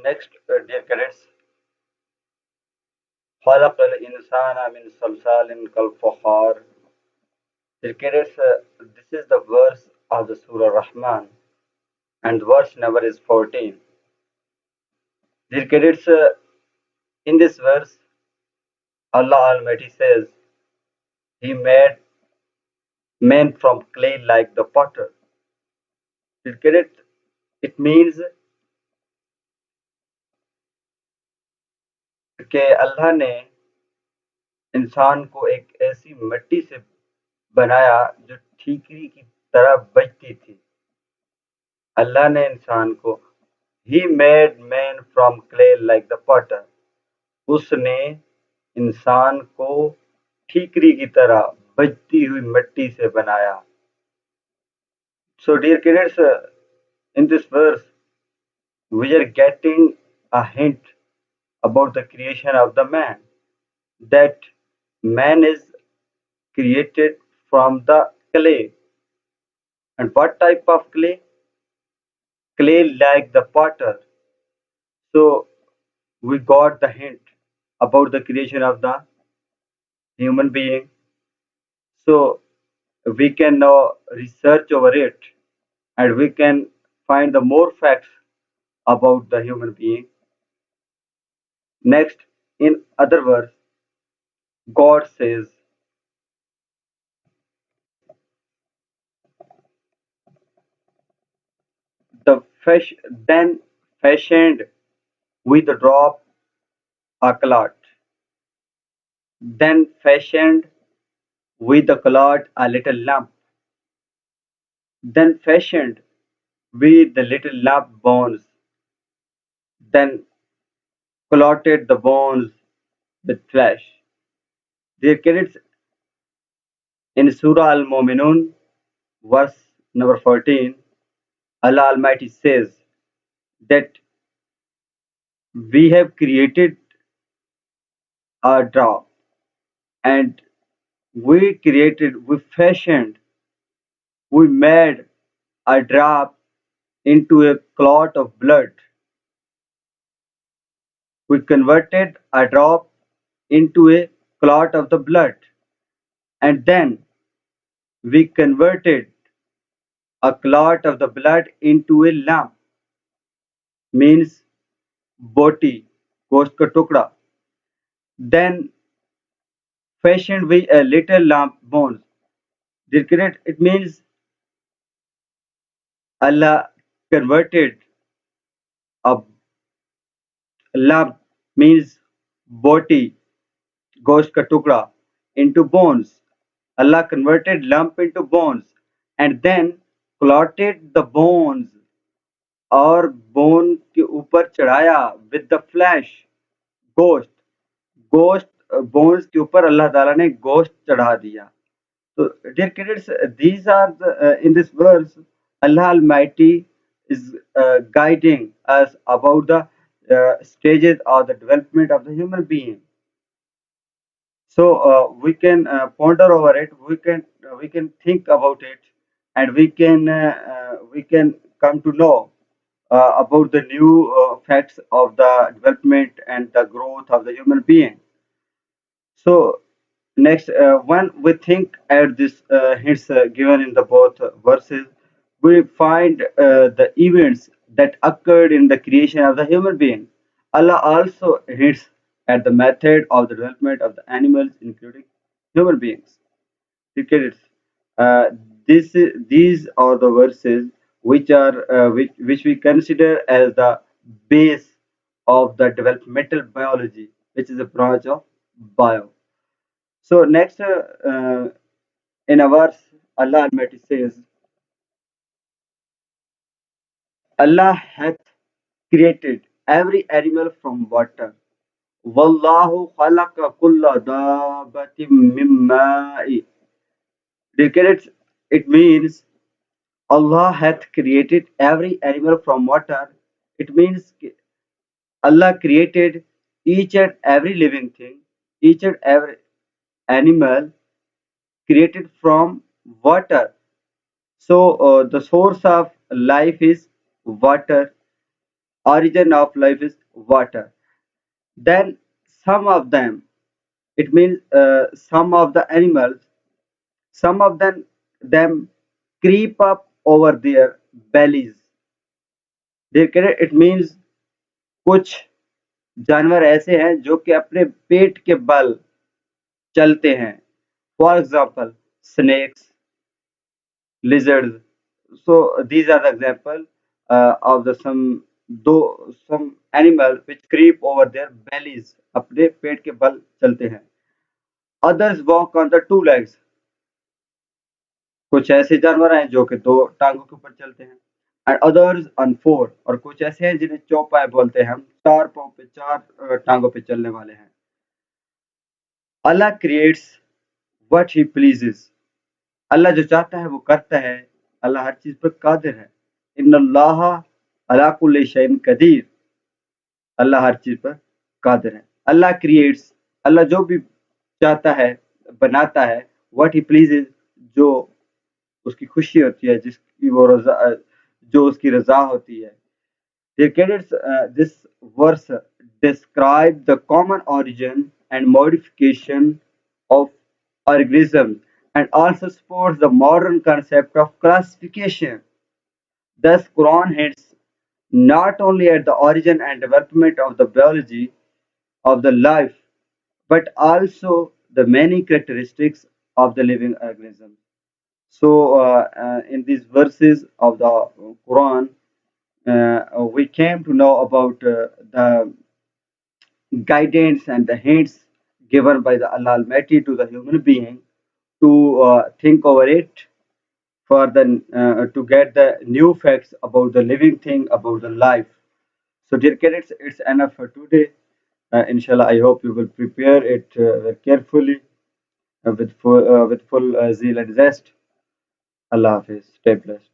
Next, dear cadets, خلق الإنسان من صلصال كالفخار. Dear cadets, this is the verse of the Surah Rahman, and the verse number is 14. Dear cadets, in this verse, Allah Almighty says, He made man from clay like the potter. Dear cadets, it means कि अल्लाह ने इंसान को एक ऐसी मिट्टी से बनाया जो ठीकरी की तरह बजती थी। अल्लाह ने इंसान को He made man from clay like the potter. उसने इंसान को ठीकरी की तरह बजती हुई मिट्टी से बनाया। So dear kids, in this verse we are getting a hint about the creation of the man, that man is created from the clay. And what type of clay? Clay like the potter. So we got the hint about the creation of the human being. So we can now research over it, and we can find the more facts about the human being. Next, in other words, God says, the fish then fashioned with a drop a clot, then fashioned with a clot a little lump, then fashioned with the little lump bones, then clotted the bones with flesh. Dear kids, in Surah Al-Mu'minun, verse number 14, Allah Almighty says that we have created a drop, and we fashioned, we made a drop into a clot of blood. We converted a drop into a clot of the blood, and then we converted a clot of the blood into a lump, means boti, गोश्त का टुकड़ा. Then fashioned with a little lump bones. Correct? It means Allah converted a lump, means boti, गोश्त का टुकड़ा, into bones. Allah converted lump into bones, and then clotted the bones, और bone के ऊपर चढ़ाया with the flesh, गोश्त. गोश्त bones के ऊपर अल्लाह ताला ने गोश्त चढ़ा दिया. So dear kids, these are in this verse Allah Almighty is guiding us about the stages of the development of the human being. So we can ponder over it, we can think about it, and we can come to know about the new facts of the development and the growth of the human being. So next, when we think at this hints given in the both verses, we find the events that occurred in the creation of the human being. Allah also hints at the method of the development of the animals, including human beings. Because uh, these are the verses which are which we consider as the base of the developmental biology, which is a branch of bio. So next, in a verse, Allah Almighty says, Allah hath created every animal from water. Wallahu khalaqa kulla dabbatin min ma'i. It means Allah hath created every animal from water. It means Allah created each and every living thing, each and every animal created from water. So the source of life is water. Origin of life is water. Then some of them, it means some of the animals, some of them creep up over their bellies. It means कुछ जानवर ऐसे हैं जो कि अपने पेट के बल चलते हैं. For example, snakes, lizards. So these are the example of the some animal which creep over their bellies. अपने पेट के बल चलते हैं. Others walk on the two legs. कुछ ऐसे जानवर हैं जो कि दो टांगों के ऊपर चलते हैं. And others on four. और कुछ ऐसे हैं जिन्हें चौपाई बोलते हैं. हम चार पाँव पे चार टांगों पे चलने वाले हैं. Allah creates what he pleases. अल्लाह जो चाहता है वो करता है. अल्लाह हर चीज पर कादिर है. इन्नल्लाह अला कुल्ली शैइन कदीर. अल्लाह हर चीज पर कादिर है. अल्लाह क्रिएट्स, अल्लाह जो भी चाहता है बनाता है. व्हाट ही प्लीजेस, जो उसकी खुशी होती है, जिसकी वो रजा, जो उसकी रजा होती है. Dear cadets, this verse describes the common origin and modification of organisms and also supports the modern concept of classification. Thus, Quran hints not only at the origin and development of the biology of the life, but also the many characteristics of the living organism. So, in these verses of the Quran, we came to know about the guidance and the hints given by the Allah Almighty to the human being to think over it for the to get the new facts about the living thing, about the life. So, dear cadets, it's enough for today. Inshallah, I hope you will prepare it very carefully with full zeal and zest. Allah Hafiz. Stay blessed.